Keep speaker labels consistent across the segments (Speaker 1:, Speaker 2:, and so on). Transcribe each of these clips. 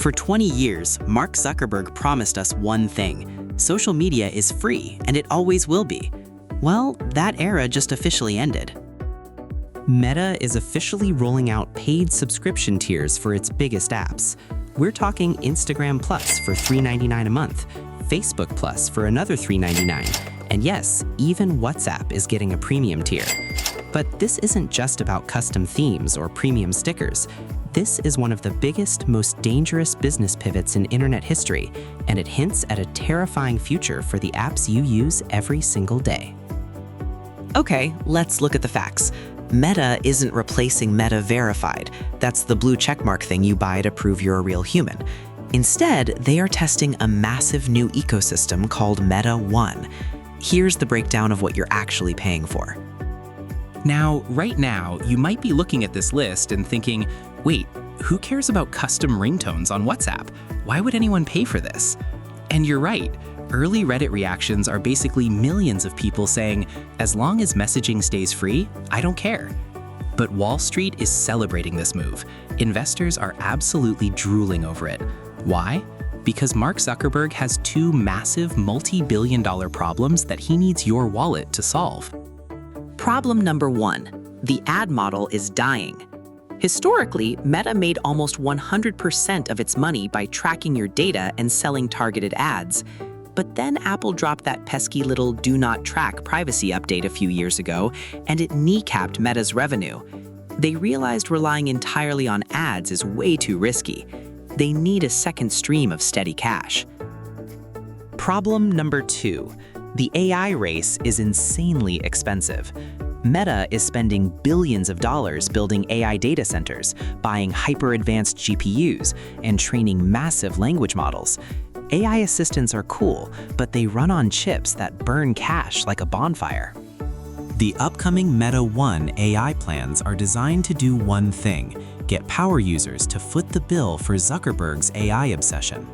Speaker 1: For 20 years, Mark Zuckerberg promised us one thing: social media is free, and it always will be. Well, that era just officially ended. Meta is officially rolling out paid subscription tiers for its biggest apps. We're talking Instagram Plus for $3.99 a month, Facebook Plus for another $3.99, and yes, even WhatsApp is getting a premium tier. But this isn't just about custom themes or premium stickers. This is one of the biggest, most dangerous business pivots in internet history, and it hints at a terrifying future for the apps you use every single day. Okay, let's look at the facts. Meta isn't replacing Meta Verified. That's the blue checkmark thing you buy to prove you're a real human. Instead, they are testing a massive new ecosystem called Meta One. Here's the breakdown of what you're actually paying for.
Speaker 2: Now, right now, you might be looking at this list and thinking, wait, who cares about custom ringtones on WhatsApp? Why would anyone pay for this? And you're right. Early Reddit reactions are basically millions of people saying, as long as messaging stays free, I don't care. But Wall Street is celebrating this move. Investors are absolutely drooling over it. Why? Because Mark Zuckerberg has two massive multi-billion-dollar problems that he needs your wallet to solve.
Speaker 1: Problem number one: the ad model is dying. Historically, Meta made almost 100% of its money by tracking your data and selling targeted ads. But then Apple dropped that pesky little do not track privacy update a few years ago, and it kneecapped Meta's revenue. They realized relying entirely on ads is way too risky. They need a second stream of steady cash. Problem number two: the AI race is insanely expensive. Meta is spending billions of dollars building AI data centers, buying hyper-advanced GPUs, and training massive language models. AI assistants are cool, but they run on chips that burn cash like a bonfire.
Speaker 3: The upcoming Meta One AI plans are designed to do one thing: get power users to foot the bill for Zuckerberg's AI obsession.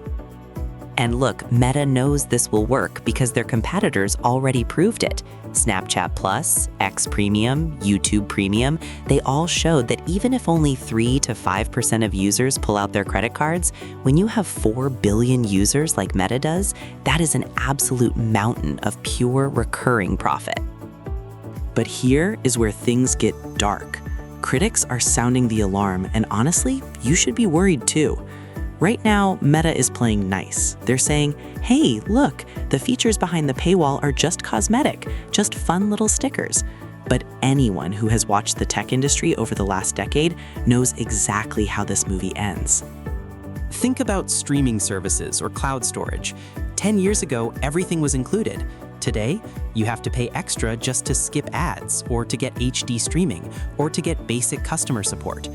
Speaker 1: And look, Meta knows this will work because their competitors already proved it. Snapchat Plus, X Premium, YouTube Premium, they all showed that even if only 3 to 5% of users pull out their credit cards, when you have 4 billion users like Meta does, that is an absolute mountain of pure recurring profit. But here is where things get dark. Critics are sounding the alarm, and honestly, you should be worried too. Right now, Meta is playing nice. They're saying, hey, look, the features behind the paywall are just cosmetic, just fun little stickers. But anyone who has watched the tech industry over the last decade knows exactly how this movie ends. Think about streaming services or cloud storage. 10 years ago, everything was included. Today, you have to pay extra just to skip ads, or to get HD streaming, or to get basic customer support.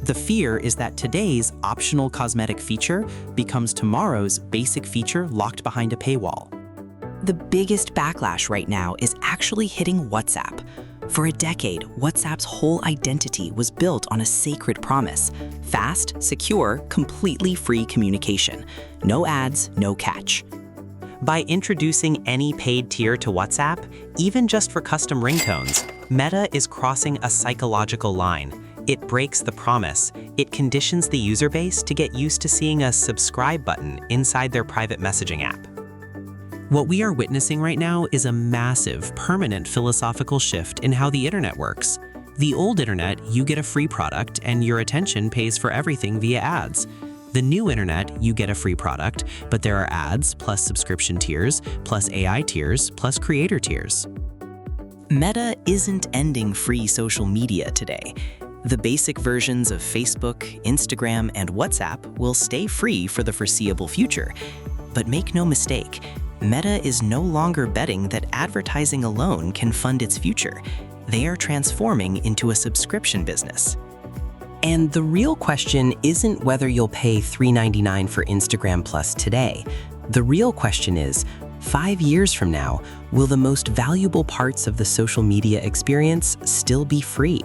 Speaker 1: The fear is that today's optional cosmetic feature becomes tomorrow's basic feature locked behind a paywall. The biggest backlash right now is actually hitting WhatsApp. For a decade, WhatsApp's whole identity was built on a sacred promise: fast, secure, completely free communication. No ads, no catch. By introducing any paid tier to WhatsApp, even just for custom ringtones, Meta is crossing a psychological line. It breaks the promise. It conditions the user base to get used to seeing a subscribe button inside their private messaging app. What we are witnessing right now is a massive, permanent philosophical shift in how the internet works. The old internet, you get a free product and your attention pays for everything via ads. The new internet, you get a free product, but there are ads, plus subscription tiers, plus AI tiers, plus creator tiers. Meta isn't ending free social media today. The basic versions of Facebook, Instagram, and WhatsApp will stay free for the foreseeable future. But make no mistake, Meta is no longer betting that advertising alone can fund its future. They are transforming into a subscription business. And the real question isn't whether you'll pay $3.99 for Instagram Plus today. The real question is, 5 years from now, will the most valuable parts of the social media experience still be free?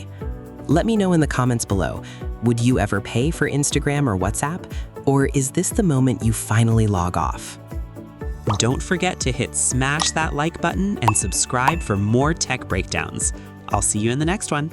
Speaker 1: Let me know in the comments below. Would you ever pay for Instagram or WhatsApp? Or is this the moment you finally log off? Don't forget to smash that like button and subscribe for more tech breakdowns. I'll see you in the next one.